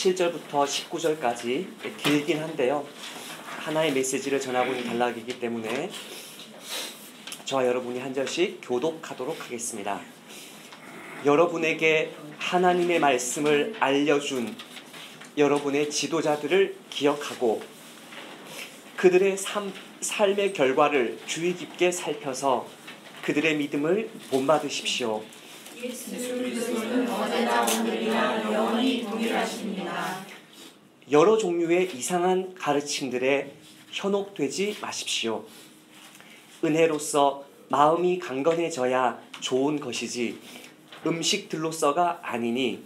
17절부터 19절까지 길긴 한데요. 하나의 메시지를 전하고 있는 단락이기 때문에 저와 여러분이 한 절씩 교독하도록 하겠습니다. 여러분에게 하나님의 말씀을 알려준 여러분의 지도자들을 기억하고 그들의 삶의 결과를 주의 깊게 살펴서 그들의 믿음을 본받으십시오. 예수 그리스도는 어제나 오늘이나 영원히 동일하십니다. 여러 종류의 이상한 가르침들에 현혹되지 마십시오. 은혜로서 마음이 강건해져야 좋은 것이지 음식들로서가 아니니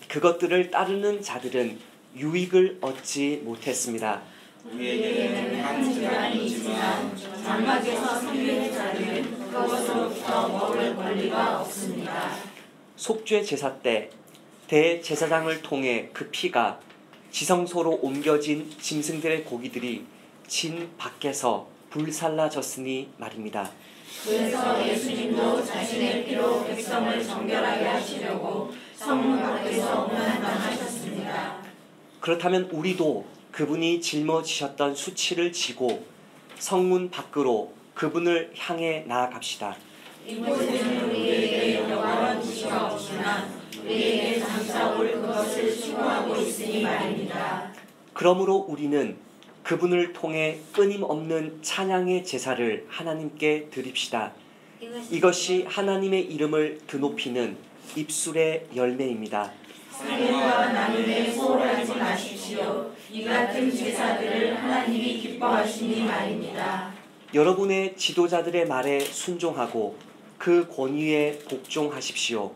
그것들을 따르는 자들은 유익을 얻지 못했습니다. 우리에게는 한 질환이 있지만 장막에서 섬기는 자들은 그것으로부터 먹을 권리가 없습니다. 속죄 제사 때 대제사장을 통해 그 피가 지성소로 옮겨진 짐승들의 고기들이 진 밖에서 불살라졌으니 말입니다. 그래서 예수님도 자신의 피로 백성을 정결하게 하시려고 성문 밖에서 고난당하셨습니다. 그렇다면 우리도 그분이 짊어지셨던 수치를 지고 성문 밖으로 그분을 향해 나아갑시다. 이곳에는 우리에게 영원한 도시가 없지만 우리에게 장차 올 그것을 추구하고 있으니 말입니다. 그러므로 우리는 그분을 통해 끊임없는 찬양의 제사를 하나님께 드립시다. 이것이 하나님의 이름을 드높이는 입술의 열매입니다. 살인과 나눔에 소홀하지 마십시오. 이 같은 제사들을 하나님이 기뻐하시니 말입니다. 여러분의 지도자들의 말에 순종하고 그 권위에 복종하십시오.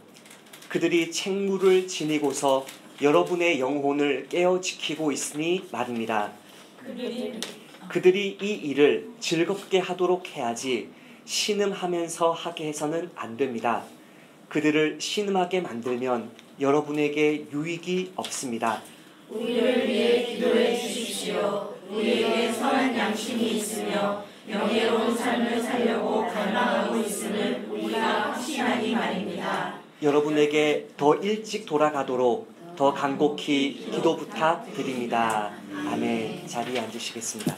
그들이 책무를 지니고서 여러분의 영혼을 깨어 지키고 있으니 말입니다. 그들이 이 일을 즐겁게 하도록 해야지 신음하면서 하게 해서는 안 됩니다. 그들을 신음하게 만들면 여러분에게 유익이 없습니다. 우리를 위해 기도해 주십시오. 우리에게 선한 양심이 있으며 명예로운 삶을 살려고 갈망하고 있음을 우리가 확신하니 말입니다. 여러분에게 더 일찍 돌아가도록 더 간곡히 기도 부탁드립니다. 아멘. 자리에 앉으시겠습니다.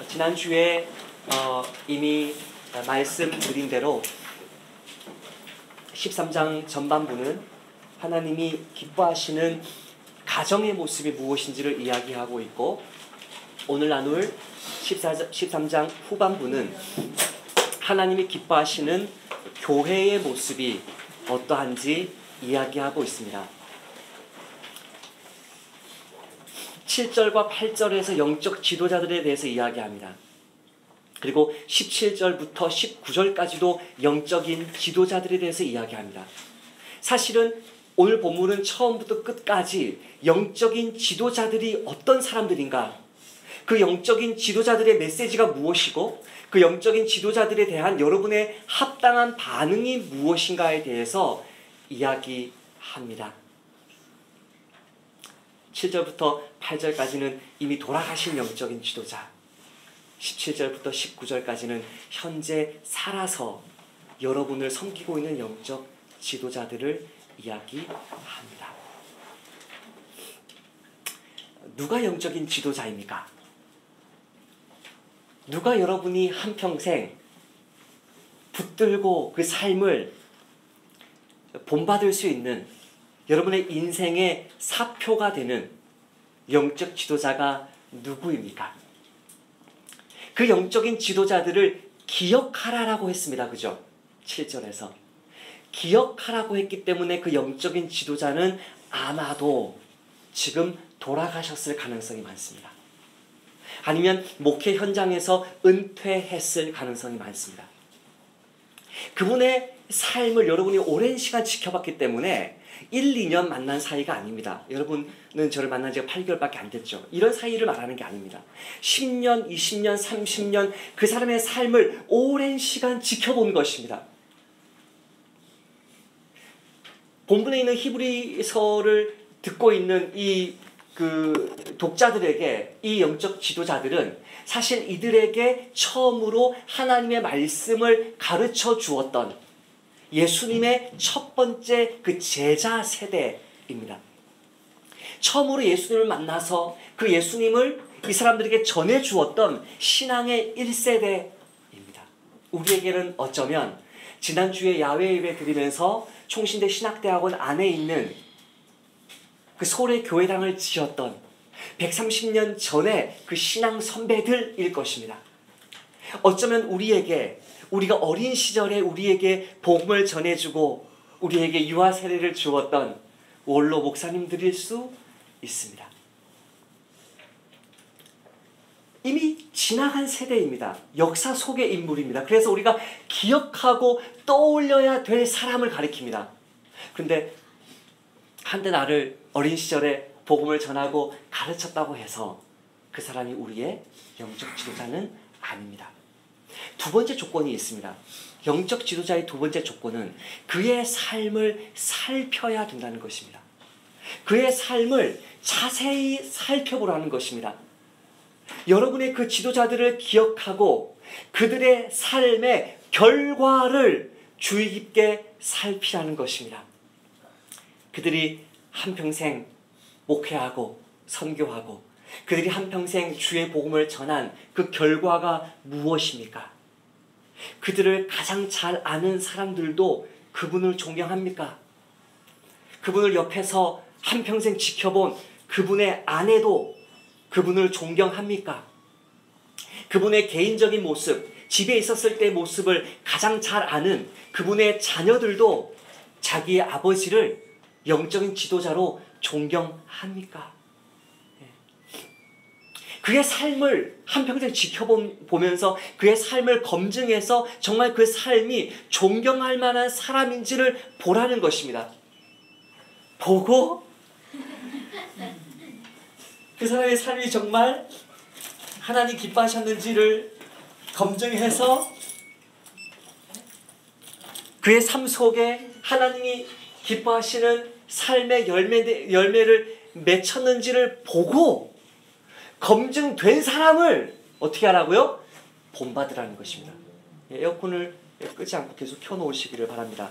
지난주에 이미 말씀드린 대로 13장 전반부는 하나님이 기뻐하시는 가정의 모습이 무엇인지를 이야기하고 있고, 오늘 나눌 13장 후반부는 하나님이 기뻐하시는 교회의 모습이 어떠한지 이야기하고 있습니다. 7절과 8절에서 영적 지도자들에 대해서 이야기합니다. 그리고 17절부터 19절까지도 영적인 지도자들에 대해서 이야기합니다. 사실은 오늘 본문은 처음부터 끝까지 영적인 지도자들이 어떤 사람들인가, 그 영적인 지도자들의 메시지가 무엇이고 그 영적인 지도자들에 대한 여러분의 합당한 반응이 무엇인가에 대해서 이야기합니다. 7절부터 8절까지는 이미 돌아가신 영적인 지도자, 17절부터 19절까지는 현재 살아서 여러분을 섬기고 있는 영적 지도자들을 이야기합니다. 누가 영적인 지도자입니까? 누가 여러분이 한평생 붙들고 그 삶을 본받을 수 있는 여러분의 인생의 사표가 되는 영적 지도자가 누구입니까? 그 영적인 지도자들을 기억하라라고 했습니다. 그죠? 7절에서. 기억하라고 했기 때문에 그 영적인 지도자는 아마도 지금 돌아가셨을 가능성이 많습니다. 아니면 목회 현장에서 은퇴했을 가능성이 많습니다. 그분의 삶을 여러분이 오랜 시간 지켜봤기 때문에 1, 2년 만난 사이가 아닙니다. 여러분은 저를 만난 지가 8개월밖에 안 됐죠. 이런 사이를 말하는 게 아닙니다. 10년, 20년, 30년 그 사람의 삶을 오랜 시간 지켜본 것입니다. 본문에 있는 히브리서를 듣고 있는 이 독자들에게 이 영적 지도자들은 사실 이들에게 처음으로 하나님의 말씀을 가르쳐 주었던, 예수님의 첫 번째 그 제자 세대입니다. 처음으로 예수님을 만나서 그 예수님을 이 사람들에게 전해주었던 신앙의 1세대입니다. 우리에게는 어쩌면 지난주에 야외 예배 드리면서 총신대 신학대학원 안에 있는 그 서울의 교회당을 지었던 130년 전에 그 신앙 선배들일 것입니다. 어쩌면 우리가 어린 시절에 우리에게 복음을 전해주고 우리에게 유아 세례를 주었던 원로 목사님들일 수 있습니다. 이미 지나간 세대입니다. 역사 속의 인물입니다. 그래서 우리가 기억하고 떠올려야 될 사람을 가리킵니다. 그런데 한때 나를 어린 시절에 복음을 전하고 가르쳤다고 해서 그 사람이 우리의 영적 지도자는 아닙니다. 두 번째 조건이 있습니다. 영적 지도자의 두 번째 조건은 그의 삶을 살펴야 된다는 것입니다. 그의 삶을 자세히 살펴보라는 것입니다. 여러분의 그 지도자들을 기억하고 그들의 삶의 결과를 주의 깊게 살피라는 것입니다. 그들이 한평생 목회하고 선교하고 그들이 한평생 주의 복음을 전한 그 결과가 무엇입니까? 그들을 가장 잘 아는 사람들도 그분을 존경합니까? 그분을 옆에서 한평생 지켜본 그분의 아내도 그분을 존경합니까? 그분의 개인적인 모습, 집에 있었을 때의 모습을 가장 잘 아는 그분의 자녀들도 자기의 아버지를 영적인 지도자로 존경합니까? 그의 삶을 한평생 지켜보면서 그의 삶을 검증해서 정말 그 삶이 존경할 만한 사람인지를 보라는 것입니다. 보고 그 사람의 삶이 정말 하나님 기뻐하셨는지를 검증해서 그의 삶 속에 하나님이 기뻐하시는 삶의 열매를 맺혔는지를 보고 검증된 사람을 어떻게 하라고요? 본받으라는 것입니다. 에어컨을 끄지 않고 계속 켜놓으시기를 바랍니다.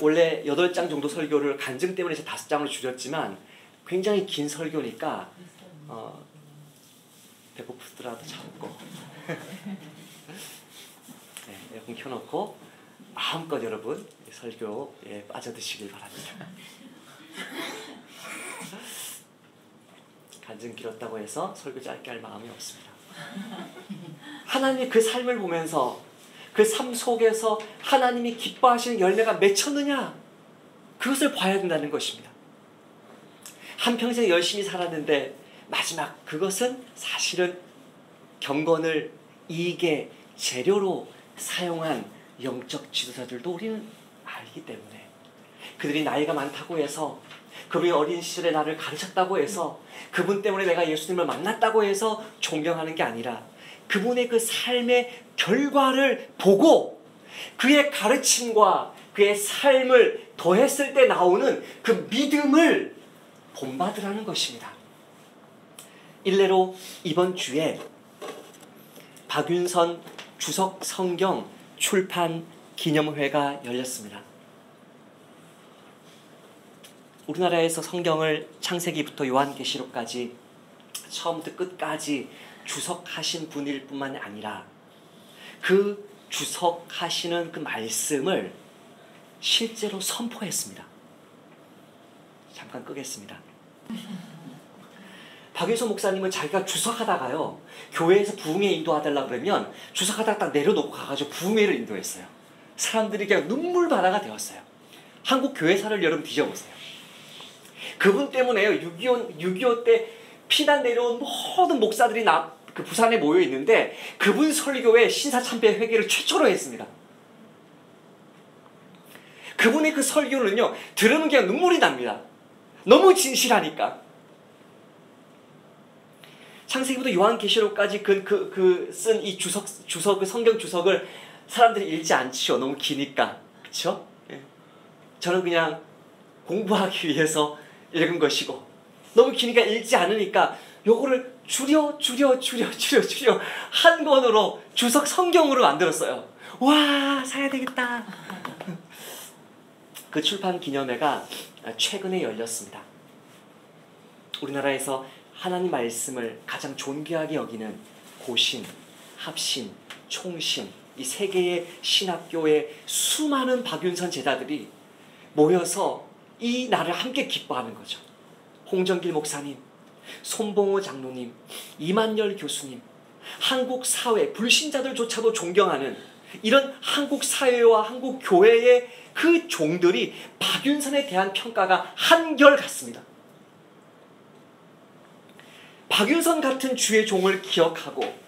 원래 8장 정도 설교를 간증 때문에 5장으로 줄였지만 굉장히 긴 설교니까 배고프더라도 참고 네, 에어컨 켜놓고 마음껏 여러분 설교에 빠져드시길 바랍니다. 간증 길었다고 해서 설교 짧게 할 마음이 없습니다. 하나님의 그 삶을 보면서 그 삶 속에서 하나님이 기뻐하시는 열매가 맺혔느냐 그것을 봐야 된다는 것입니다. 한평생 열심히 살았는데 마지막 그것은 사실은 경건을 이익의 재료로 사용한 영적 지도자들도 우리는 알기 때문에 그들이 나이가 많다고 해서 그분이 어린 시절에 나를 가르쳤다고 해서 그분 때문에 내가 예수님을 만났다고 해서 존경하는 게 아니라 그분의 그 삶의 결과를 보고 그의 가르침과 그의 삶을 더했을 때 나오는 그 믿음을 본받으라는 것입니다. 일례로 이번 주에 박윤선 주석 성경 출판 기념회가 열렸습니다. 우리나라에서 성경을 창세기부터 요한계시록까지 처음부터 끝까지 주석하신 분일 뿐만 아니라 그 주석하시는 그 말씀을 실제로 선포했습니다. 잠깐 끄겠습니다. 박윤선 목사님은 자기가 주석하다가요 교회에서 부흥회 인도하달라 그러면 주석하다가 딱 내려놓고 가가지고 부흥회를 인도했어요. 사람들이 그냥 눈물바다가 되었어요. 한국 교회사를 여러분 뒤져보세요. 그분 때문에요 6.25 때 피난 내려온 모든 목사들이 그 부산에 모여 있는데 그분 설교에 신사참배 회개를 최초로 했습니다. 그분의 그 설교는요 들으면 그냥 눈물이 납니다. 너무 진실하니까. 창세기부터 요한계시록까지 쓴 이 주석 그 성경 주석을 사람들이 읽지 않지요. 너무 기니까. 그렇죠? 예. 저는 그냥 공부하기 위해서 읽은 것이고 너무 기니까 읽지 않으니까 요거를 줄여 한 권으로 주석 성경으로 만들었어요. 와 사야 되겠다. 그 출판 기념회가 최근에 열렸습니다. 우리나라에서 하나님 말씀을 가장 존귀하게 여기는 고신, 합신, 총신 이 세 개의 신학교의 수많은 박윤선 제자들이 모여서 이 날을 함께 기뻐하는 거죠. 홍정길 목사님, 손봉호 장로님, 이만열 교수님, 한국 사회, 불신자들조차도 존경하는 이런 한국 사회와 한국 교회의 그 종들이 박윤선에 대한 평가가 한결같습니다. 박윤선 같은 주의 종을 기억하고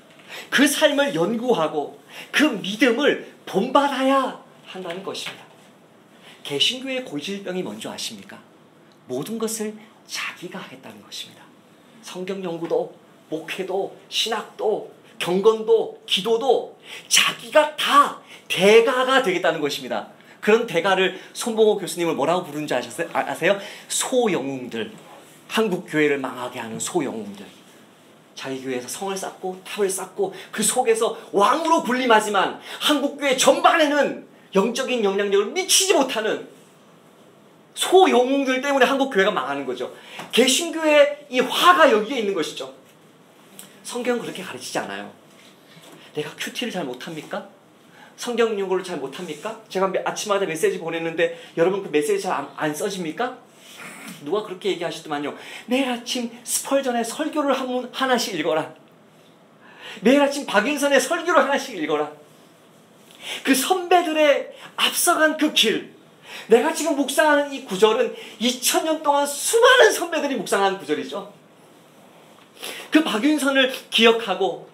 그 삶을 연구하고 그 믿음을 본받아야 한다는 것입니다. 개신교의 고질병이 뭔지 아십니까? 모든 것을 자기가 하겠다는 것입니다. 성경 연구도, 목회도, 신학도, 경건도, 기도도 자기가 다 대가가 되겠다는 것입니다. 그런 대가를 손봉호 교수님을 뭐라고 부르는지 아세요? 소영웅들. 한국 교회를 망하게 하는 소영웅들. 자기 교회에서 성을 쌓고 탑을 쌓고 그 속에서 왕으로 군림하지만 한국 교회 전반에는 영적인 영향력을 미치지 못하는 소영웅들 때문에 한국 교회가 망하는 거죠. 개신교의 이 화가 여기에 있는 것이죠. 성경은 그렇게 가르치지 않아요. 내가 큐티를 잘 못합니까? 성경 연구를 잘 못합니까? 제가 아침마다 메시지 보냈는데 여러분 그 메시지 잘 안 써집니까? 누가 그렇게 얘기하시더만요. 매일 아침 스펄전의 설교를 하나씩 읽어라. 매일 아침 박윤선의 설교를 하나씩 읽어라. 그 선배들의 앞서간 그 길. 내가 지금 묵상하는 이 구절은 2000년 동안 수많은 선배들이 묵상한 구절이죠. 그 박윤선을 기억하고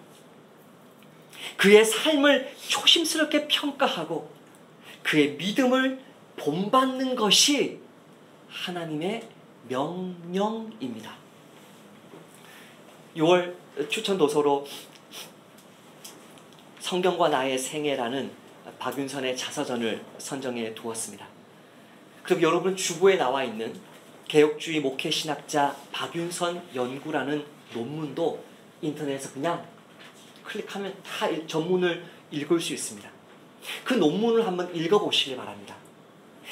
그의 삶을 조심스럽게 평가하고 그의 믿음을 본받는 것이 하나님의 명령입니다. 6월 추천 도서로 성경과 나의 생애라는 박윤선의 자서전을 선정해 두었습니다. 그럼 여러분 주부에 나와 있는 개혁주의 목회신학자 박윤선 연구라는 논문도 인터넷에서 그냥 클릭하면 다 전문을 읽을 수 있습니다. 그 논문을 한번 읽어보시길 바랍니다.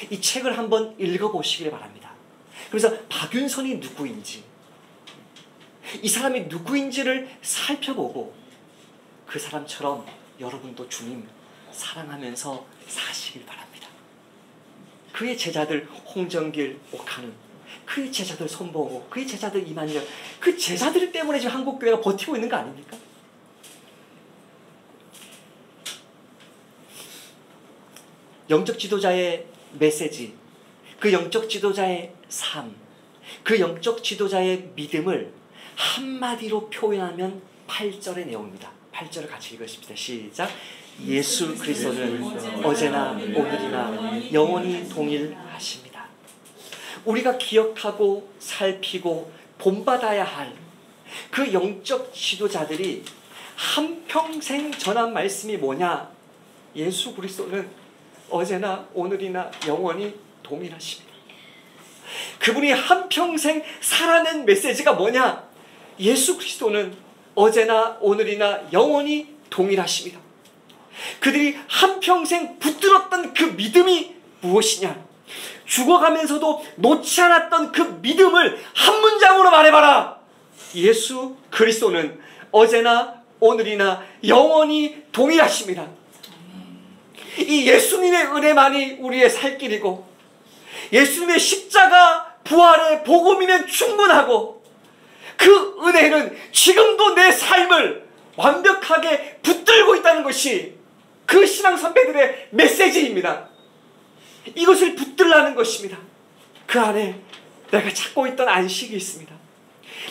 이 책을 한번 읽어보시길 바랍니다. 그래서 박윤선이 누구인지, 이 사람이 누구인지를 살펴보고 그 사람처럼 여러분도 주님 사랑하면서 사시길 바랍니다. 그의 제자들 홍정길, 옥하는, 그의 제자들 손봉호, 그의 제자들 이만열, 그 제자들 때문에 지금 한국교회가 버티고 있는 거 아닙니까? 영적 지도자의 메시지, 그 영적 지도자의 삶, 그 영적 지도자의 믿음을 한마디로 표현하면 8절의 내용입니다. 8절을 같이 읽으십시다. 시작. 예수 그리스도는 어제나 오늘이나 영원히 동일하십니다. 우리가 기억하고 살피고 본받아야 할 그 영적 지도자들이 한평생 전한 말씀이 뭐냐? 예수 그리스도는 어제나 오늘이나 영원히 동일하십니다. 그분이 한평생 살아낸 메시지가 뭐냐? 예수 그리스도는 어제나 오늘이나 영원히 동일하십니다. 그들이 한평생 붙들었던 그 믿음이 무엇이냐? 죽어가면서도 놓지 않았던 그 믿음을 한 문장으로 말해봐라. 예수 그리스도는 어제나 오늘이나 영원히 동일하십니다. 이 예수님의 은혜만이 우리의 살 길이고 예수님의 십자가 부활의 복음이면 충분하고 그 은혜는 지금도 내 삶을 완벽하게 붙들고 있다는 것이 그 신앙 선배들의 메시지입니다. 이것을 붙들라는 것입니다. 그 안에 내가 찾고 있던 안식이 있습니다.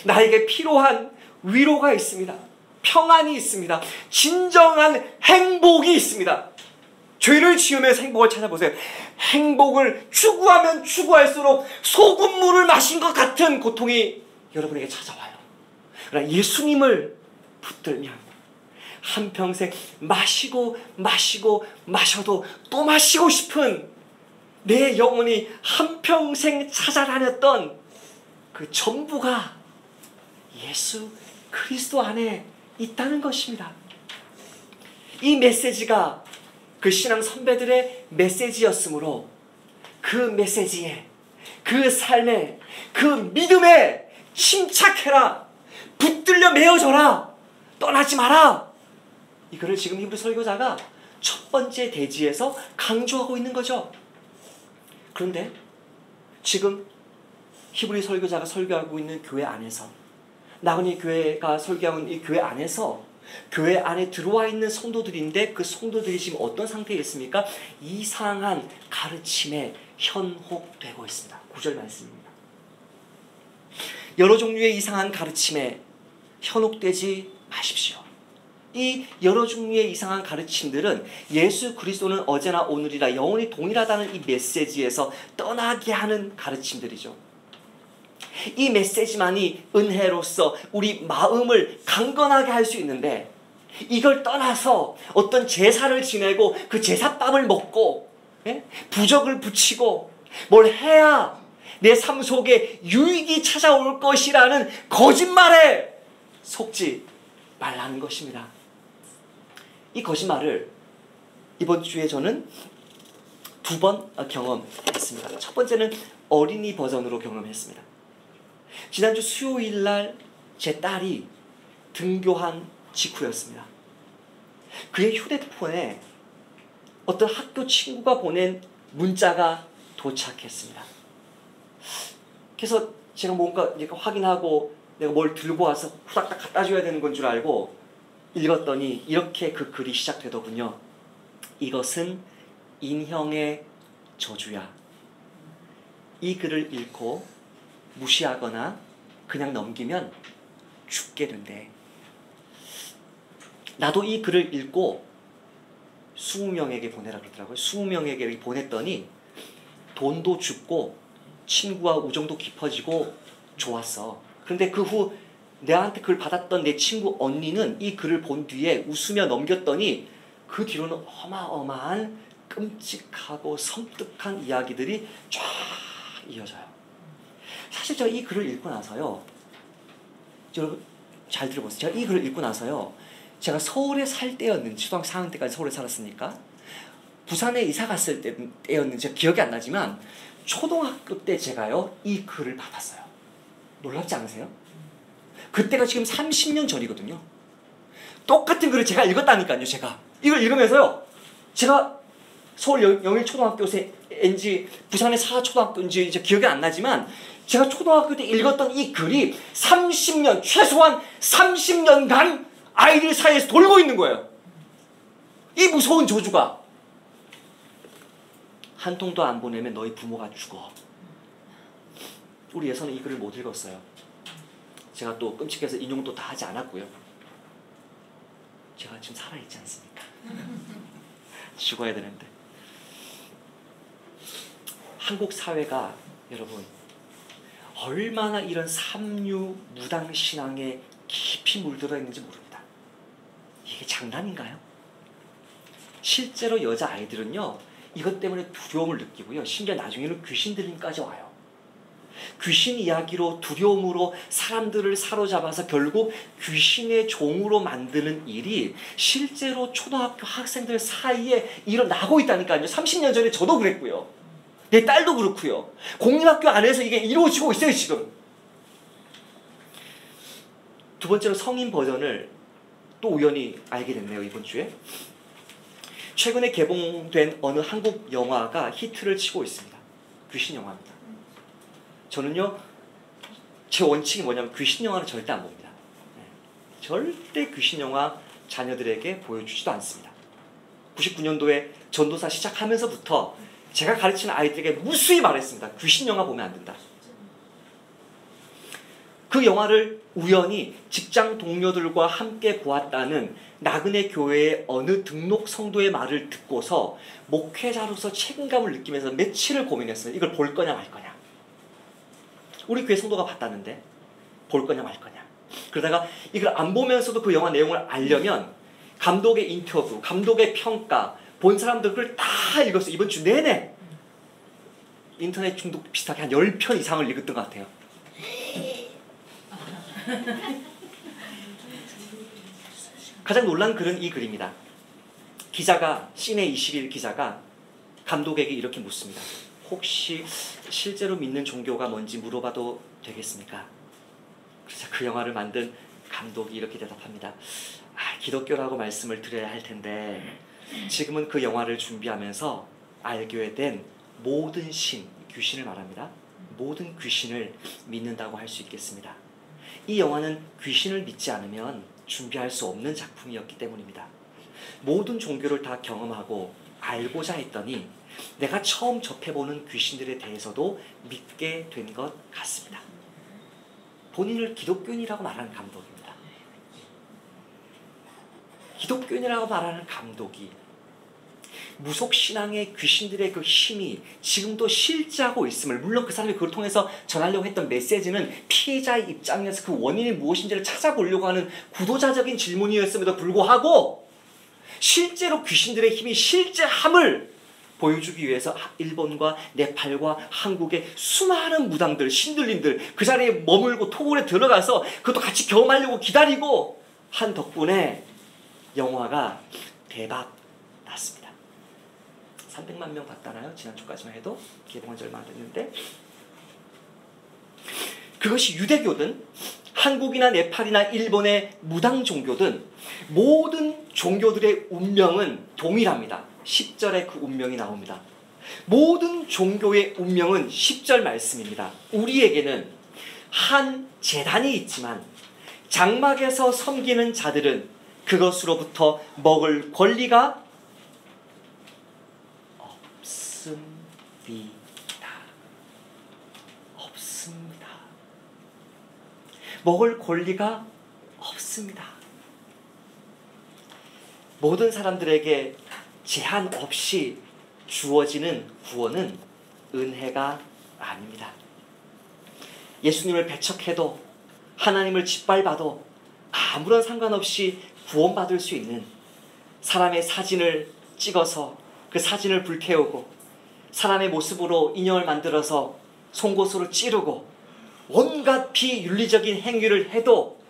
나에게 필요한 위로가 있습니다. 평안이 있습니다. 진정한 행복이 있습니다. 죄를 지으면서 행복을 찾아보세요. 행복을 추구하면 추구할수록 소금물을 마신 것 같은 고통이 여러분에게 찾아와요. 그러나 예수님을 붙들면 한평생 마시고 마시고 마셔도 또 마시고 싶은 내 영혼이 한평생 찾아다녔던 그 전부가 예수 그리스도 안에 있다는 것입니다. 이 메시지가 그 신앙 선배들의 메시지였으므로 그 메시지에, 그 삶에, 그 믿음에 침착해라, 붙들려 메어져라, 떠나지 마라. 이거를 지금 히브리 설교자가 첫 번째 대지에서 강조하고 있는 거죠. 그런데 지금 히브리 설교자가 설교하고 있는 교회 안에서, 나그네 교회가 설교하고 있는 이 교회 안에서 교회 안에 들어와 있는 성도들인데, 그 성도들이 지금 어떤 상태에 있습니까? 이상한 가르침에 현혹되고 있습니다. 9절 말씀입니다. 여러 종류의 이상한 가르침에 현혹되지 마십시오. 이 여러 종류의 이상한 가르침들은 예수 그리스도는 어제나 오늘이라 영원히 동일하다는 이 메시지에서 떠나게 하는 가르침들이죠. 이 메시지만이 은혜로서 우리 마음을 강건하게 할 수 있는데, 이걸 떠나서 어떤 제사를 지내고 그 제사밥을 먹고 부적을 붙이고 뭘 해야 내 삶 속에 유익이 찾아올 것이라는 거짓말에 속지 말라는 것입니다. 이 거짓말을 이번 주에 저는 2번 경험했습니다. 첫 번째는 어린이 버전으로 경험했습니다. 지난주 수요일 날 제 딸이 등교한 직후였습니다. 그의 휴대폰에 어떤 학교 친구가 보낸 문자가 도착했습니다. 그래서 제가 뭔가 확인하고 내가 뭘 들고 와서 후닥닥 갖다 줘야 되는 건 줄 알고 읽었더니 이렇게 그 글이 시작되더군요. 이것은 인형의 저주야. 이 글을 읽고 무시하거나 그냥 넘기면 죽게 된대. 나도 이 글을 읽고 20명에게 보내라 그러더라고요. 20명에게 보냈더니 돈도 죽고 친구와 우정도 깊어지고 좋았어. 그런데 그 후 내한테 글을 받았던 내 친구 언니는 이 글을 본 뒤에 웃으며 넘겼더니 그 뒤로는 어마어마한 끔찍하고 섬뜩한 이야기들이 쫙 이어져요. 사실 제가 이 글을 읽고 나서요, 여러분 잘 들어보세요. 제가 이 글을 읽고 나서요, 제가 서울에 살 때였는지, 초등학교 4학년 때까지 서울에 살았으니까 부산에 이사 갔을 때였는지 기억이 안 나지만 초등학교 때 제가요 이 글을 받았어요. 놀랍지 않으세요? 그때가 지금 30년 전이거든요. 똑같은 글을 제가 읽었다니까요. 제가 이걸 읽으면서요, 제가 서울 영일초등학교인지 부산의 사초등학교인지 이제 기억이 안 나지만 제가 초등학교 때 읽었던 이 글이 30년, 최소한 30년간 아이들 사이에서 돌고 있는 거예요. 이 무서운 저주가. 한 통도 안 보내면 너희 부모가 죽어. 우리 예서는 이 글을 못 읽었어요. 제가 또 끔찍해서 인용도 다 하지 않았고요. 제가 지금 살아있지 않습니까? 죽어야 되는데. 한국 사회가 여러분 얼마나 이런 삼류 무당 신앙에 깊이 물들어 있는지 모릅니다. 이게 장난인가요? 실제로 여자아이들은요 이것 때문에 두려움을 느끼고요, 심지어 나중에는 귀신 들림까지 와요. 귀신 이야기로, 두려움으로 사람들을 사로잡아서 결국 귀신의 종으로 만드는 일이 실제로 초등학교 학생들 사이에 일어나고 있다니까요. 30년 전에 저도 그랬고요, 내 딸도 그렇고요. 공립학교 안에서 이게 이루어지고 있어요 지금. 두 번째로 성인 버전을 또 우연히 알게 됐네요 이번 주에. 최근에 개봉된 어느 한국 영화가 히트를 치고 있습니다. 귀신 영화입니다. 저는요, 제 원칙이 뭐냐면 귀신 영화는 절대 안 봅니다. 절대 귀신 영화 자녀들에게 보여주지도 않습니다. 99년도에 전도사 시작하면서부터 제가 가르치는 아이들에게 무수히 말했습니다. 귀신 영화 보면 안 된다. 그 영화를 우연히 직장 동료들과 함께 보았다는 나그네 교회의 어느 등록 성도의 말을 듣고서 목회자로서 책임감을 느끼면서 며칠을 고민했어요. 이걸 볼 거냐 말 거냐. 우리 교회 성도가 봤다는데 볼 거냐 말 거냐. 그러다가 이걸 안 보면서도 그 영화 내용을 알려면 감독의 인터뷰, 감독의 평가, 본 사람들 다 읽었어요. 이번 주 내내. 인터넷 중독 비슷하게 한 10편 이상을 읽었던 것 같아요. 가장 놀란 글은 이 글입니다. 기자가 시내 21 기자가 감독에게 이렇게 묻습니다. 혹시 실제로 믿는 종교가 뭔지 물어봐도 되겠습니까? 그래서 그 영화를 만든 감독이 이렇게 대답합니다. 기독교라고 말씀을 드려야 할 텐데 지금은 그 영화를 준비하면서 알게 된 모든 귀신을 말합니다. 모든 귀신을 믿는다고 할 수 있겠습니다. 이 영화는 귀신을 믿지 않으면 준비할 수 없는 작품이었기 때문입니다. 모든 종교를 다 경험하고 알고자 했더니 내가 처음 접해보는 귀신들에 대해서도 믿게 된 것 같습니다. 본인을 기독교인이라고 말하는 감독입니다. 기독교인이라고 말하는 감독이 무속신앙의 귀신들의 그 힘이 지금도 실제하고 있음을, 물론 그 사람이 그걸 통해서 전하려고 했던 메시지는 피해자의 입장에서 그 원인이 무엇인지를 찾아보려고 하는 구도자적인 질문이었음에도 불구하고 실제로 귀신들의 힘이 실제함을 보여주기 위해서 일본과 네팔과 한국의 수많은 무당들, 신들림들 그 자리에 머물고 토굴에 들어가서 그것도 같이 경험하려고 기다리고 한 덕분에 영화가 대박 났습니다. 300만 명 봤다나요? 지난주까지만 해도 개봉한 지 얼마 안 됐는데, 그것이 유대교든 한국이나 네팔이나 일본의 무당 종교든 모든 종교들의 운명은 동일합니다. 10절에 그 운명이 나옵니다. 모든 종교의 운명은 10절 말씀입니다. 우리에게는 한 재단이 있지만 장막에서 섬기는 자들은 그것으로부터 먹을 권리가 없습니다. 없습니다. 먹을 권리가 없습니다. 모든 사람들에게 제한 없이 주어지는 구원은 은혜가 아닙니다. 예수님을 배척해도 하나님을 짓밟아도 아무런 상관없이 구원받을 수 있는, 사람의 사진을 찍어서 그 사진을 불태우고 사람의 모습으로 인형을 만들어서 송곳으로 찌르고 온갖 비윤리적인 행위를 해도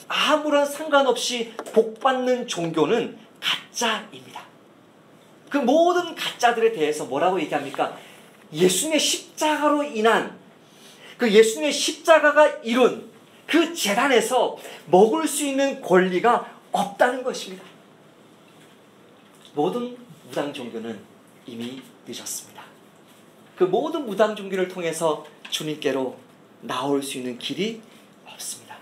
아무런 상관없이 복받는 종교는 가짜입니다. 그 모든 가짜들에 대해서 뭐라고 얘기합니까? 예수님의 십자가로 인한, 그 예수님의 십자가가 이룬 그 재단에서 먹을 수 있는 권리가 없다는 것입니다. 모든 무당 종교는 이미 늦었습니다. 그 모든 무당 종교를 통해서 주님께로 나올 수 있는 길이 없습니다.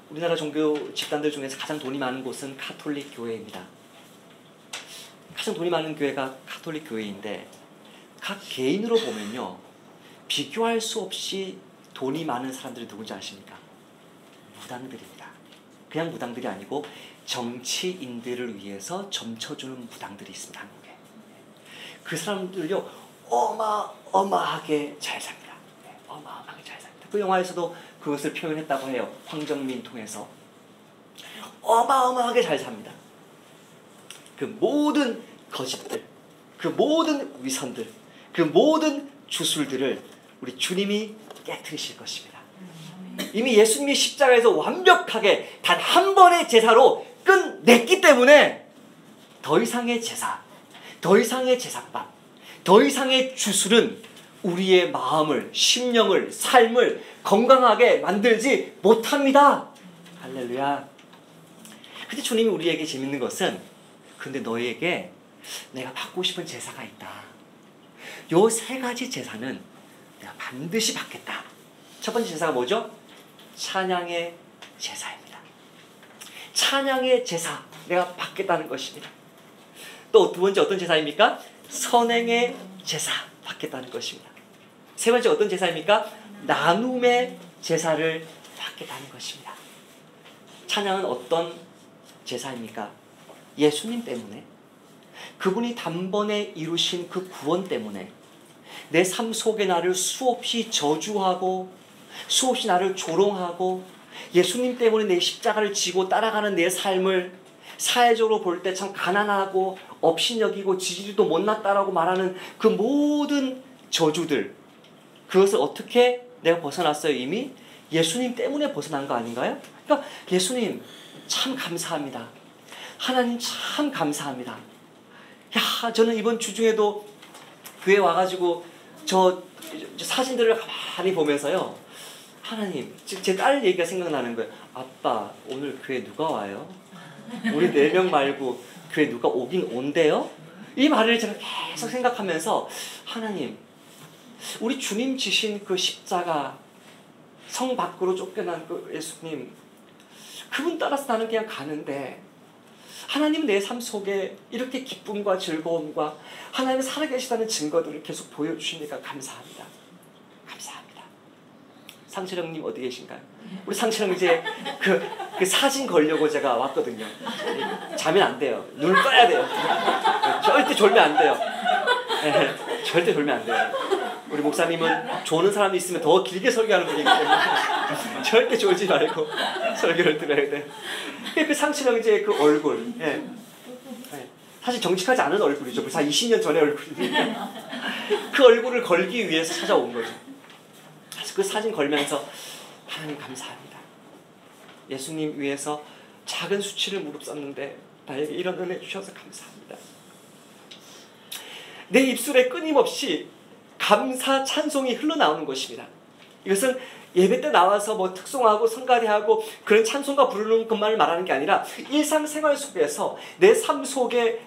우리나라 종교 집단들 중에서 가장 돈이 많은 곳은 카톨릭 교회입니다. 가장 돈이 많은 교회가 카톨릭 교회인데, 각 개인으로 보면요, 비교할 수 없이 돈이 많은 사람들이 누군지 아십니까? 무당들입니다. 그냥 무당들이 아니고 정치인들을 위해서 점쳐주는 무당들이 있습니다. 한국에. 그 사람들요 어마어마하게 잘 삽니다. 어마어마하게 잘 삽니다. 그 영화에서도 그것을 표현했다고 해요. 황정민 통해서. 어마어마하게 잘 삽니다. 그 모든 거짓들, 그 모든 위선들, 그 모든 주술들을 우리 주님이 깨트리실 것입니다. 이미 예수님이 십자가에서 완벽하게 단 한 번의 제사로 끝냈기 때문에 더 이상의 제사, 더 이상의 제사밥, 더 이상의 주술은 우리의 마음을, 심령을, 삶을 건강하게 만들지 못합니다. 할렐루야. 근데 주님이 우리에게 재밌는 것은, 근데 너에게 내가 받고 싶은 제사가 있다. 요 세 가지 제사는 내가 반드시 받겠다. 첫 번째 제사가 뭐죠? 찬양의 제사입니다. 찬양의 제사, 내가 받겠다는 것입니다. 또 두 번째 어떤 제사입니까? 선행의 제사 받겠다는 것입니다. 세 번째 어떤 제사입니까? 나눔의 제사를 받겠다는 것입니다. 찬양은 어떤 제사입니까? 예수님 때문에, 그분이 단번에 이루신 그 구원 때문에 내 삶 속에 나를 수없이 저주하고 수없이 나를 조롱하고 예수님 때문에 내 십자가를 지고 따라가는 내 삶을 사회적으로 볼 때 참 가난하고 업신여기고 지지리도 못났다라고 말하는 그 모든 저주들, 그것을 어떻게 내가 벗어났어요? 이미 예수님 때문에 벗어난 거 아닌가요? 그러니까 예수님, 참 감사합니다. 하나님 참 감사합니다. 야, 저는 이번 주 중에도 교회 와가지고 저 사진들을 가만히 보면서요, 하나님, 제 딸 얘기가 생각나는 거예요. 아빠, 오늘 교회 누가 와요? 우리 4명 말고 교회 누가 오긴 온대요? 이 말을 제가 계속 생각하면서, 하나님, 우리 주님 지신 그 십자가, 성 밖으로 쫓겨난 그 예수님, 그분 따라서 나는 그냥 가는데, 하나님 내 삶 속에 이렇게 기쁨과 즐거움과 하나님이 살아계시다는 증거들을 계속 보여주시니까 감사합니다. 감사합니다. 상철형님 어디 계신가요? 우리 상철형 이제 그 사진 걸려고 제가 왔거든요. 자면 안 돼요. 눈을 떠야 돼요. 절대 졸면 안 돼요. 네, 절대 졸면 안 돼요. 우리 목사님은 조는 사람이 있으면 더 길게 설교하는 분이기 때문에 절대 졸지 말고 설교를 들어야 돼요. 그 상철형 이제 그 얼굴, 예. 사실 정직하지 않은 얼굴이죠. 벌써 20년 전의 얼굴이니까. 그 얼굴을 걸기 위해서 찾아온 거죠. 그래서 그 사진 걸면서 하나님 감사합니다. 예수님 위해서 작은 수치를 무릅썼는데 나에게 이런 은혜 주셔서 감사합니다. 내 입술에 끊임없이 감사 찬송이 흘러나오는 것입니다. 이것은 예배 때 나와서 뭐 특송하고 성가대하고 그런 찬송가 부르는 것만을 말하는 게 아니라 일상생활 속에서 내 삶 속에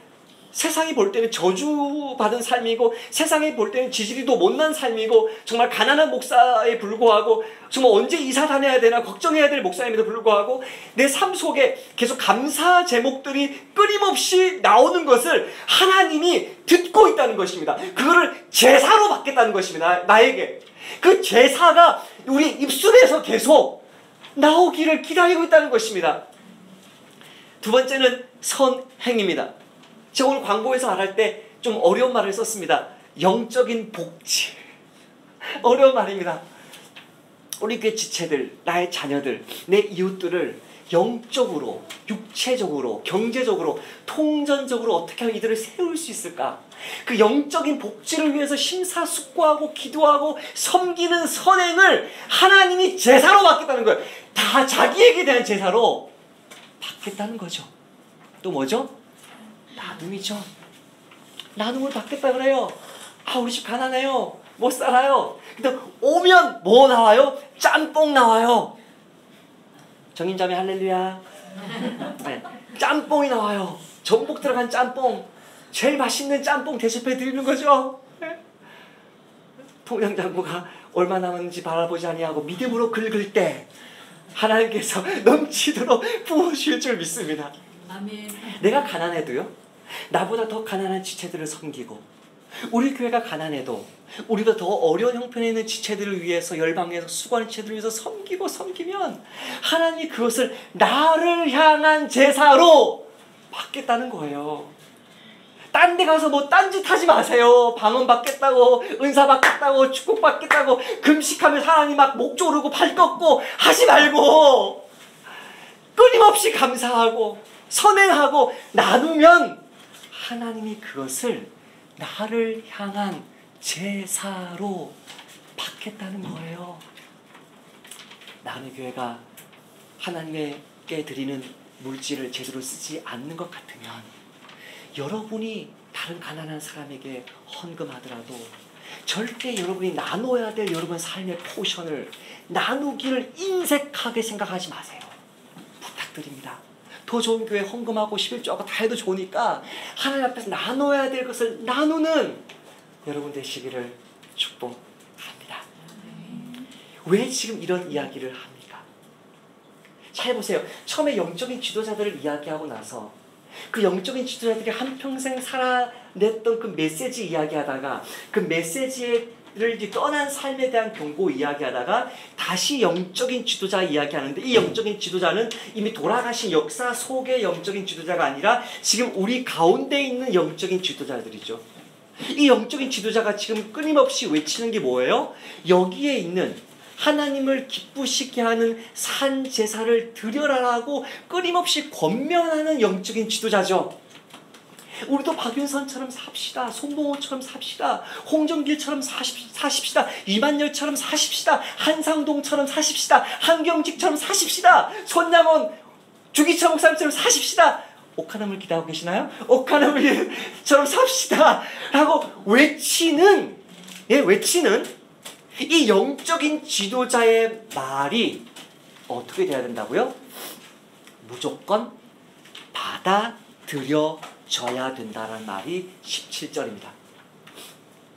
세상이 볼 때는 저주받은 삶이고 세상이 볼 때는 지지리도 못난 삶이고 정말 가난한 목사에 불구하고 정말 언제 이사 다녀야 되나 걱정해야 될 목사임에도 불구하고 내 삶 속에 계속 감사 제목들이 끊임없이 나오는 것을 하나님이 듣고 있다는 것입니다. 그거를 제사로 받겠다는 것입니다. 나에게. 그 제사가 우리 입술에서 계속 나오기를 기다리고 있다는 것입니다. 두 번째는 선행입니다. 제가 오늘 광고에서 말할 때 좀 어려운 말을 썼습니다. 영적인 복지. 어려운 말입니다. 우리 교회 지체들, 나의 자녀들, 내 이웃들을 영적으로, 육체적으로, 경제적으로, 통전적으로 어떻게 하면 이들을 세울 수 있을까? 그 영적인 복지를 위해서 심사숙고하고 기도하고 섬기는 선행을 하나님이 제사로 받겠다는 거예요. 다 자기에게 대한 제사로 받겠다는 거죠. 또 뭐죠? 나눔이죠. 나눔을 받겠다 그래요. 아, 우리 집 가난해요. 못 살아요. 근데 오면 뭐 나와요? 짬뽕 나와요. 정인자매 할렐루야. 네, 짬뽕이 나와요. 전복 들어간 짬뽕. 제일 맛있는 짬뽕 대접해 드리는 거죠. 네? 통장장부가 얼마 남았는지 바라보지 아니하고 믿음으로 긁을 때 하나님께서 넘치도록 부어주실 줄 믿습니다. 아멘. 내가 가난해도요, 나보다 더 가난한 지체들을 섬기고, 우리 교회가 가난해도 우리보다 더 어려운 형편에 있는 지체들을 위해서, 열방에서 수고하는 지체들을 위해서 섬기면 하나님이 그것을 나를 향한 제사로 받겠다는 거예요. 딴 데 가서 뭐 딴짓 하지 마세요. 방언 받겠다고, 은사 받겠다고, 축복 받겠다고 금식하면서 하나님 막 목 조르고 발 꺾고 하지 말고 끊임없이 감사하고 선행하고 나누면 하나님이 그것을 나를 향한 제사로 받겠다는 거예요. 나는 교회가 하나님께 드리는 물질을 제대로 쓰지 않는 것 같으면, 여러분이 다른 가난한 사람에게 헌금하더라도 절대 여러분이 나눠야 될 여러분 삶의 포션을 나누기를 인색하게 생각하지 마세요. 부탁드립니다. 더 좋은 교회 헌금하고 11조하고 다 해도 좋으니까 하나님 앞에서 나눠야 될 것을 나누는 여러분 되시기를 축복합니다. 왜 지금 이런 이야기를 합니까? 잘 보세요. 처음에 영적인 지도자들을 이야기하고 나서 그 영적인 지도자들이 한평생 살아냈던 그 메시지 이야기하다가 그 메시지를 떠난 삶에 대한 경고 이야기하다가 다시 영적인 지도자 이야기하는데, 이 영적인 지도자는 이미 돌아가신 역사 속의 영적인 지도자가 아니라 지금 우리 가운데 있는 영적인 지도자들이죠. 이 영적인 지도자가 지금 끊임없이 외치는 게 뭐예요? 여기에 있는 하나님을 기쁘시게 하는 산 제사를 드려라라고 끊임없이 권면하는 영적인 지도자죠. 우리도 박윤선처럼 삽시다. 손봉호처럼 삽시다. 홍정길처럼 사십시다. 이만열처럼 사십시다. 한상동처럼 사십시다. 한경직처럼 사십시다. 손양원 주기철 목사님처럼 사십시다. 옥하나물 기도하고 계시나요? 옥하나물처럼 삽시다 라고 외치는 이 영적인 지도자의 말이 어떻게 돼야 된다고요? 무조건 받아들여져야 된다는 말이 17절입니다.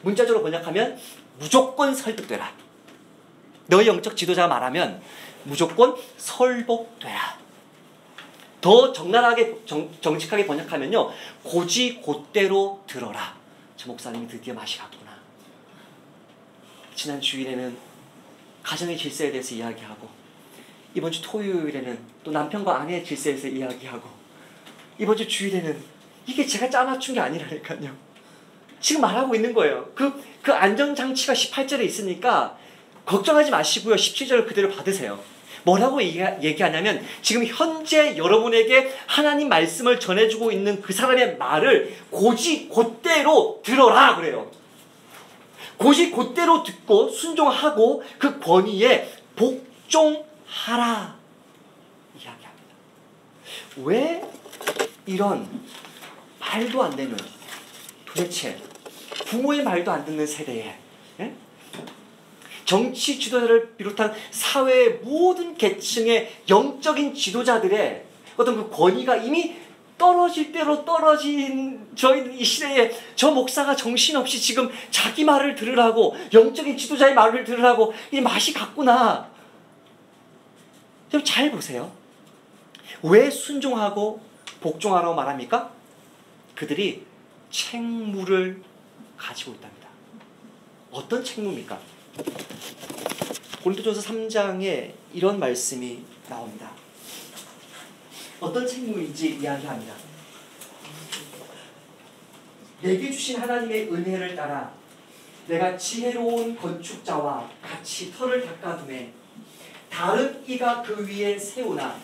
문자적으로 번역하면 무조건 설득되라. 너의 영적 지도자가 말하면 무조건 설복되라. 더 적나라하게 정직하게 번역하면요, 고지곧대로 들어라. 저 목사님이 드디어 맛이 갔구나. 지난 주일에는 가정의 질서에 대해서 이야기하고, 이번 주 토요일에는 또 남편과 아내의 질서에 대해서 이야기하고, 이번 주 주일에는 이게 제가 짜맞춘 게 아니라니까요. 지금 말하고 있는 거예요. 그 안전장치가 18절에 있으니까 걱정하지 마시고요. 17절을 그대로 받으세요. 뭐라고 얘기하냐면 지금 현재 여러분에게 하나님 말씀을 전해주고 있는 그 사람의 말을 곧대로 들어라 그래요. 곧대로 듣고 순종하고 그 권위에 복종하라 이야기합니다. 왜 이런 말도 안 되는, 도대체 부모의 말도 안 듣는 세대에 정치 지도자를 비롯한 사회의 모든 계층의 영적인 지도자들의 어떤 그 권위가 이미 떨어질 대로 떨어진 저희 이 시대에 저 목사가 정신없이 지금 자기 말을 들으라고, 영적인 지도자의 말을 들으라고 이 맛이 갔구나. 좀 잘 보세요. 왜 순종하고 복종하라고 말합니까? 그들이 책무를 가지고 있답니다. 어떤 책무입니까? 고린도전서 3장에 이런 말씀이 나옵니다. 어떤 책무인지 이야기합니다. 내게 주신 하나님의 은혜를 따라 내가 지혜로운 건축자와 같이 터를 닦아두매 다른 이가 그 위에 세우나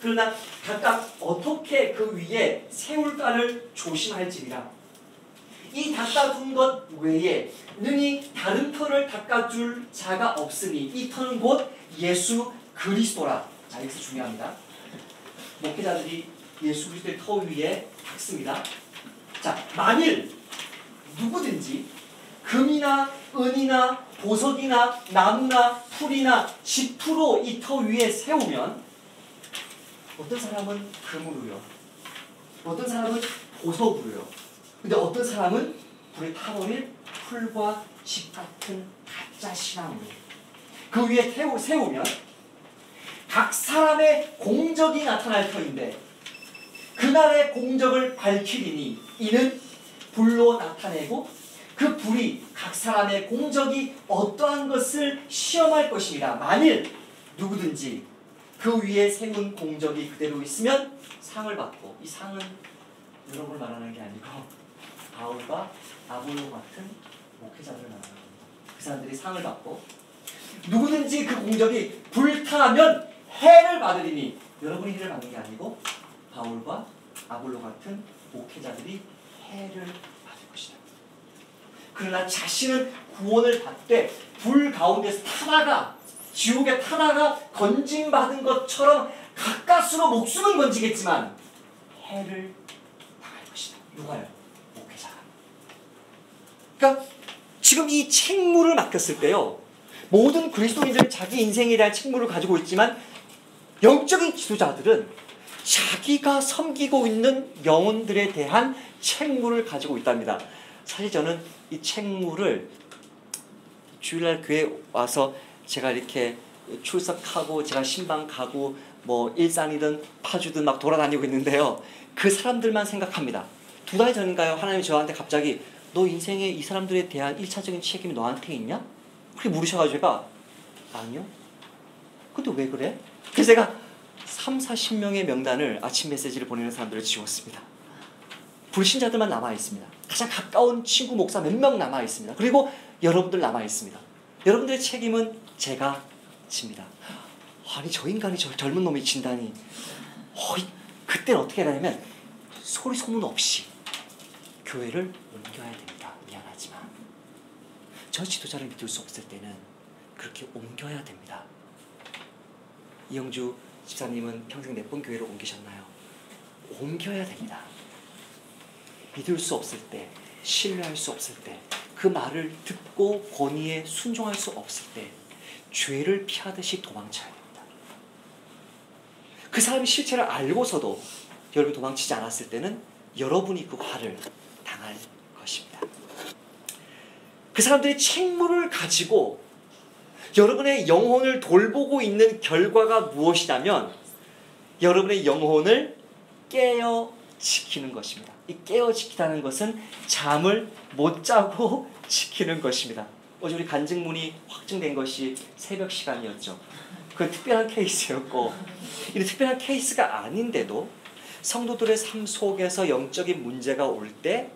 그러나 각각 어떻게 그 위에 세울까를 조심할지니라. 이 닦아둔 것 외에 능히 다른 터를 닦아줄 자가 없으니 이 터는 곧 예수 그리스도라. 자, 여기서 중요합니다. 목회자들이 예수 그리스도의 터 위에 닦습니다. 자, 만일 누구든지 금이나 은이나 보석이나 나무나 풀이나 지푸로 이 터 위에 세우면 어떤 사람은 금으로요, 어떤 사람은 보석으로요, 근데 어떤 사람은 불에 타버릴 풀과 집 같은 가짜 신앙으로 그 위에 세우면 각 사람의 공적이 나타날 터인데 그날의 공적을 밝히리니 이는 불로 나타내고 그 불이 각 사람의 공적이 어떠한 것을 시험할 것입니다. 만일 누구든지 그 위에 세운 공적이 그대로 있으면 상을 받고, 이 상은 여러분을 말하는 게 아니고 바울과 아볼로 같은 목회자들을 말하는 겁니다. 그 사람들이 상을 받고, 누구든지 그 공적이 불타면 해를 받으리니, 여러분이 해를 받는 게 아니고 바울과 아볼로 같은 목회자들이 해를 받을 것이다. 그러나 자신은 구원을 받되 불 가운데서 타다가, 지옥에 타다가 건짐받은 것처럼 가까스로 목숨은 건지겠지만 해를 당할 것이다. 누가요? 목회자가. 그러니까 지금 이 책무를 맡겼을 때요, 모든 그리스도인들은 자기 인생에 대한 책무를 가지고 있지만 영적인 지도자들은 자기가 섬기고 있는 영혼들에 대한 책무를 가지고 있답니다. 사실 저는 이 책무를 주일날 교회 와서 제가 이렇게 출석하고 제가 신방 가고 뭐 일산이든 파주든 막 돌아다니고 있는데요, 그 사람들만 생각합니다. 2달 전인가요? 하나님이 저한테 갑자기 너 인생에 이 사람들에 대한 1차적인 책임이 너한테 있냐? 그렇게 물으셔가지고 제가 아니요. 근데 왜 그래? 그래서 제가 30-40명의 명단을 아침 메시지를 보내는 사람들을 지웠습니다. 불신자들만 남아있습니다. 가장 가까운 친구 목사 몇 명 남아있습니다. 그리고 여러분들 남아있습니다. 여러분들의 책임은 제가 집니다. 아니 저 인간이 저 젊은 놈이 진다니. 그때는 어떻게 해야 되냐면 소리 소문 없이 교회를 옮겨야 됩니다. 미안하지만 저 지도자를 믿을 수 없을 때는 그렇게 옮겨야 됩니다. 이영주 집사님은 평생 몇 번 교회를 옮기셨나요? 옮겨야 됩니다. 믿을 수 없을 때, 신뢰할 수 없을 때, 그 말을 듣고 권위에 순종할 수 없을 때 죄를 피하듯이 도망쳐야 됩니다. 그 사람이 실체를 알고서도 여러분이 도망치지 않았을 때는 여러분이 그 화를 당할 것입니다. 그 사람들이 책무를 가지고 여러분의 영혼을 돌보고 있는 결과가 무엇이냐면 여러분의 영혼을 깨어 지키는 것입니다. 이 깨어 지키다는 것은 잠을 못 자고 지키는 것입니다. 어제 우리 간증문이 확증된 것이 새벽 시간이었죠. 그건 특별한 케이스였고, 이 특별한 케이스가 아닌데도 성도들의 삶 속에서 영적인 문제가 올 때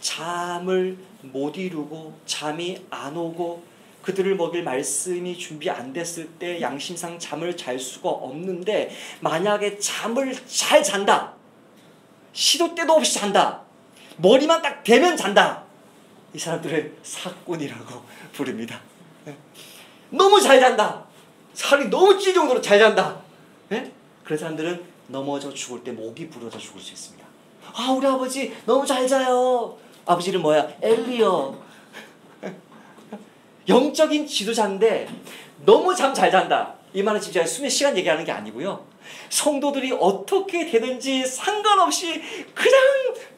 잠을 못 이루고 잠이 안 오고 그들을 먹일 말씀이 준비 안 됐을 때 양심상 잠을 잘 수가 없는데, 만약에 잠을 잘 잔다, 시도 때도 없이 잔다, 머리만 딱 대면 잔다, 이 사람들을 사꾼이라고 부릅니다. 너무 잘 잔다, 살이 너무 찔 정도로 잘 잔다, 그런 사람들은 넘어져 죽을 때 목이 부러져 죽을 수 있습니다. 아, 우리 아버지 너무 잘 자요. 아버지 이름 뭐야? 엘리요. 영적인 지도자인데 너무 잠 잘 잔다, 이 말은 지금 제가 수면 시간 얘기하는 게 아니고요, 성도들이 어떻게 되든지 상관없이 그냥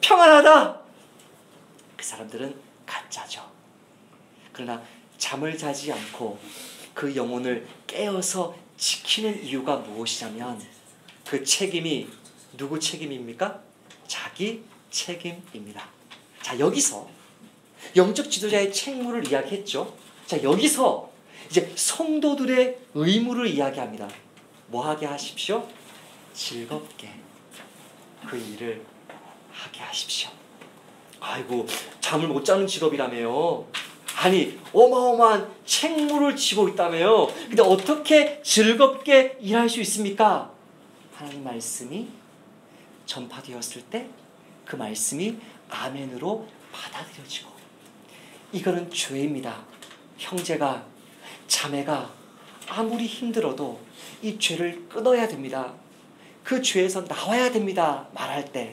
평안하다, 그 사람들은 가짜죠. 그러나 잠을 자지 않고 그 영혼을 깨어서 지키는 이유가 무엇이냐면 그 책임이 누구 책임입니까? 자기 책임입니다. 자, 여기서 영적 지도자의 책무를 이야기했죠. 자, 여기서 이제 성도들의 의무를 이야기합니다. 뭐 하게 하십시오? 즐겁게 그 일을 하게 하십시오. 아이고, 잠을 못 자는 직업이라며요. 아니, 어마어마한 책무를 지고 있다며요. 근데 어떻게 즐겁게 일할 수 있습니까? 하나님 말씀이 전파되었을 때 그 말씀이 아멘으로 받아들여지고, 이거는 죄입니다. 형제가, 자매가 아무리 힘들어도 이 죄를 끊어야 됩니다. 그 죄에서 나와야 됩니다. 말할 때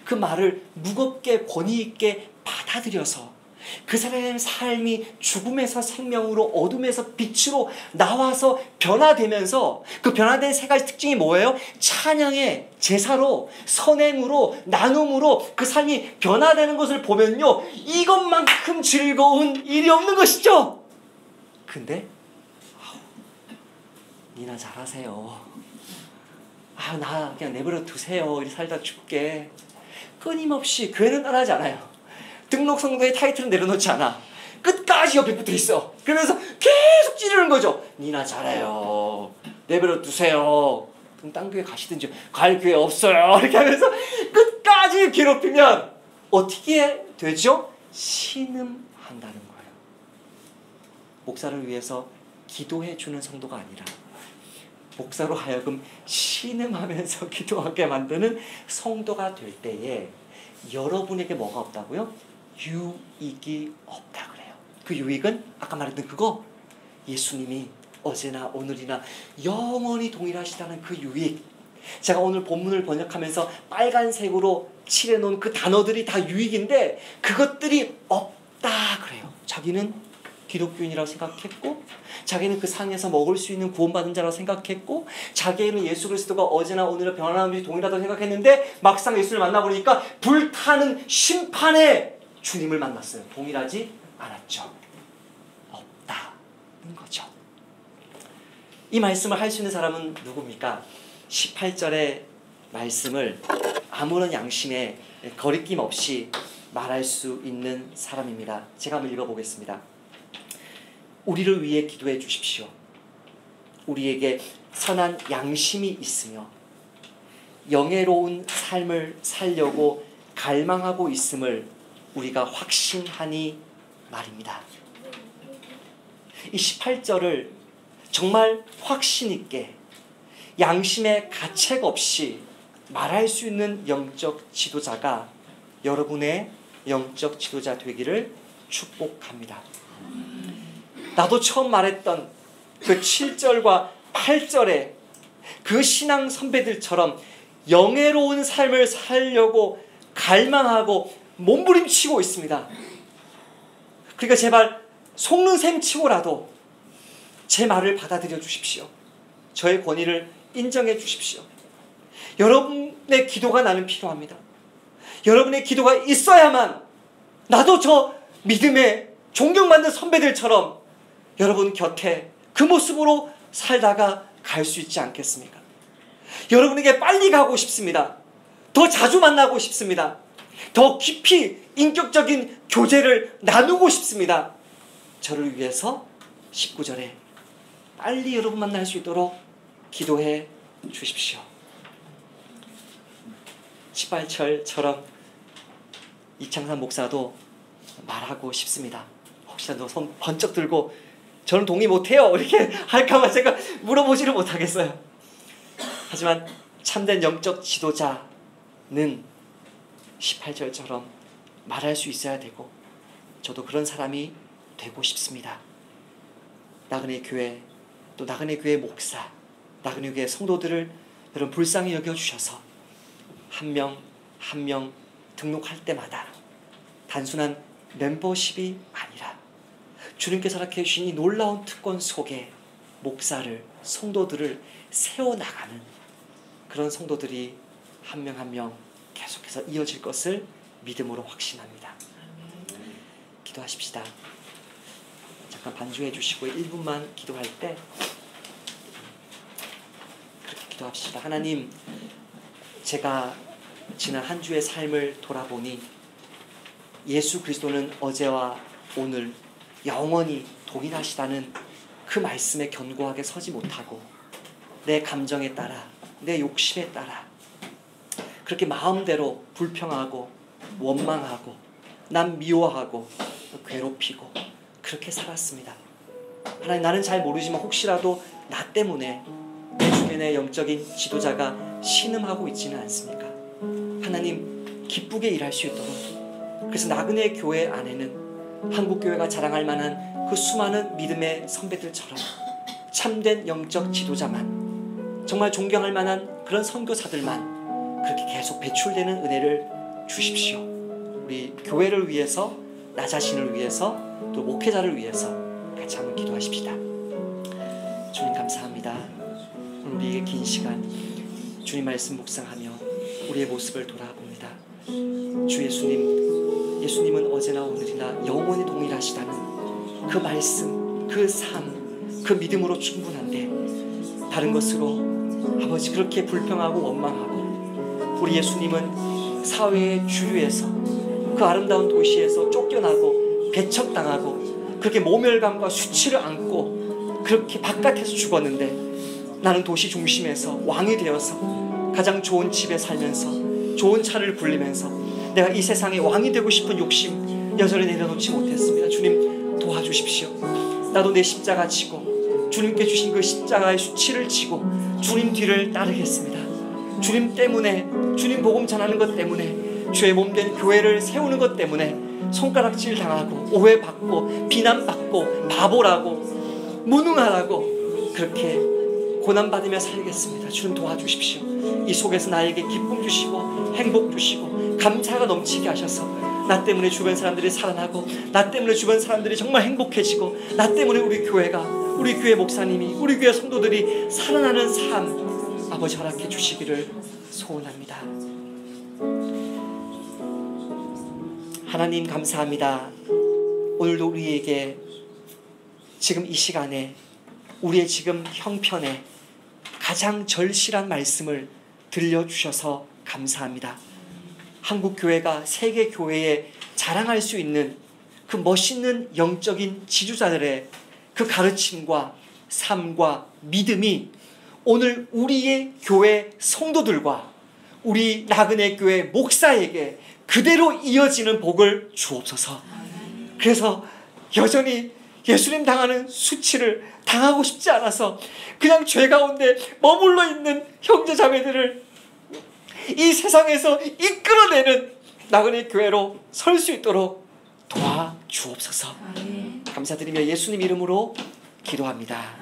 그 말을 무겁게 권위 있게 받아들여서 그 사람의 삶이 죽음에서 생명으로, 어둠에서 빛으로 나와서 변화되면서, 그 변화된 세 가지 특징이 뭐예요? 찬양의 제사로, 선행으로, 나눔으로 그 삶이 변화되는 것을 보면요, 이것만큼 즐거운 일이 없는 것이죠. 근데 니나 잘하세요, 나 그냥 내버려 두세요, 이렇게 살다 죽게, 끊임없이 교회는 떠나지 않아요. 등록 성도의 타이틀은 내려놓지 않아. 끝까지 옆에 붙어 있어. 그러면서 계속 찌르는 거죠. 니나 잘해요, 내버려 두세요, 그럼 딴 교회 가시든지, 갈 교회 없어요, 이렇게 하면서 끝까지 괴롭히면 어떻게 되죠? 신음한다는 거예요. 목사를 위해서 기도해 주는 성도가 아니라 목사로 하여금 신음하면서 기도하게 만드는 성도가 될 때에 여러분에게 뭐가 없다고요? 유익이 없다 그래요. 그 유익은 아까 말했던 그거, 예수님이 어제나 오늘이나 영원히 동일하시다는 그 유익. 제가 오늘 본문을 번역하면서 빨간색으로 칠해놓은 그 단어들이 다 유익인데 그것들이 없다 그래요. 자기는 기독교인이라고 생각했고, 자기는 그 상에서 먹을 수 있는 구원받은 자라고 생각했고, 자기는 예수 그리스도가 어제나 오늘이나 변함없이 동일하다고 생각했는데 막상 예수를 만나보니까 불타는 심판의 주님을 만났어요. 동일하지 않았죠. 없다는 거죠. 이 말씀을 할 수 있는 사람은 누굽니까? 18절의 말씀을 아무런 양심에 거리낌 없이 말할 수 있는 사람입니다. 제가 한번 읽어보겠습니다. 우리를 위해 기도해 주십시오. 우리에게 선한 양심이 있으며 영예로운 삶을 살려고 갈망하고 있음을 우리가 확신하니 말입니다. 이 18절을 정말 확신 있게 양심의 가책 없이 말할 수 있는 영적 지도자가 여러분의 영적 지도자 되기를 축복합니다. 나도 처음 말했던 그 7절과 8절에 그 신앙 선배들처럼 영예로운 삶을 살려고 갈망하고 몸부림치고 있습니다. 그러니까 제발 속는 셈 치고라도 제 말을 받아들여 주십시오. 저의 권위를 인정해 주십시오. 여러분의 기도가 나는 필요합니다. 여러분의 기도가 있어야만 나도 저 믿음의 존경받는 선배들처럼 여러분 곁에 그 모습으로 살다가 갈 수 있지 않겠습니까? 여러분에게 빨리 가고 싶습니다. 더 자주 만나고 싶습니다. 더 깊이 인격적인 교제를 나누고 싶습니다. 저를 위해서 19절에 빨리 여러분 만날 수 있도록 기도해 주십시오. 18절처럼 이창삼 목사도 말하고 싶습니다. 혹시라도 손 번쩍 들고 저는 동의 못해요 이렇게 할까봐 제가 물어보지를 못하겠어요. 하지만 참된 영적 지도자는 18절처럼 말할 수 있어야 되고 저도 그런 사람이 되고 싶습니다. 나그네 교회, 또 나그네 교회 목사, 나그네 교회 성도들을 여러분 불쌍히 여겨주셔서 한 명 한 명 등록할 때마다 단순한 멤버십이 아니라 주님께서 허락해 주신 이 놀라운 특권 속에 목사를, 성도들을 세워나가는 그런 성도들이 한 명 한 명 계속해서 이어질 것을 믿음으로 확신합니다. 기도하십시다. 잠깐 반주해 주시고 1분만 기도할 때 그렇게 기도합시다. 하나님, 제가 지난 한 주의 삶을 돌아보니 예수 그리스도는 어제와 오늘 영원히 동일하시다는 그 말씀에 견고하게 서지 못하고 내 감정에 따라, 내 욕심에 따라 그렇게 마음대로 불평하고 원망하고 남 미워하고 괴롭히고 그렇게 살았습니다. 하나님, 나는 잘 모르지만 혹시라도 나 때문에 내 주변의 영적인 지도자가 신음하고 있지는 않습니까? 하나님, 기쁘게 일할 수 있도록. 그래서 나그네 교회 안에는 한국교회가 자랑할 만한 그 수많은 믿음의 선배들처럼 참된 영적 지도자만, 정말 존경할 만한 그런 선교사들만 그렇게 계속 배출되는 은혜를 주십시오. 우리 교회를 위해서, 나 자신을 위해서, 또 목회자를 위해서 같이 한번 기도하십시다. 주님 감사합니다. 오늘 우리에게 긴 시간 주님 말씀 묵상하며 우리의 모습을 돌아봅니다. 주 예수님은 어제나 오늘이나 영원히 동일하시다는 그 말씀, 그 삶, 그 믿음으로 충분한데 다른 것으로 아버지 그렇게 불평하고 원망하고 우리 예수님은 사회의 주류에서 그 아름다운 도시에서 쫓겨나고 배척당하고 그렇게 모멸감과 수치를 안고 그렇게 바깥에서 죽었는데 나는 도시 중심에서 왕이 되어서 가장 좋은 집에 살면서 좋은 차를 굴리면서 내가 이 세상의 왕이 되고 싶은 욕심 여전히 내려놓지 못했습니다. 주님 도와주십시오. 나도 내 십자가 지고 주님께 주신 그 십자가의 수치를 지고 주님 뒤를 따르겠습니다. 주님 때문에, 주님 복음 전하는 것 때문에, 주의 몸된 교회를 세우는 것 때문에 손가락질 당하고 오해받고 비난받고 바보라고 무능하라고 그렇게 고난받으며 살겠습니다. 주님 도와주십시오. 이 속에서 나에게 기쁨 주시고 행복 주시고 감사가 넘치게 하셔서 나 때문에 주변 사람들이 살아나고 나 때문에 주변 사람들이 정말 행복해지고 나 때문에 우리 교회가, 우리 교회 목사님이, 우리 교회 성도들이 살아나는 삶 아버지 허락해 주시기를 소원합니다. 하나님 감사합니다. 오늘도 우리에게 지금 이 시간에 우리의 지금 형편에 가장 절실한 말씀을 들려주셔서 감사합니다. 한국교회가 세계교회에 자랑할 수 있는 그 멋있는 영적인 지도자들의 그 가르침과 삶과 믿음이 오늘 우리의 교회 성도들과 우리 나그네 교회 목사에게 그대로 이어지는 복을 주옵소서. 그래서 여전히 예수님 당하는 수치를 당하고 싶지 않아서 그냥 죄 가운데 머물러 있는 형제자매들을 이 세상에서 이끌어내는 나그네 교회로 설 수 있도록 도와주옵소서. 감사드리며 예수님 이름으로 기도합니다.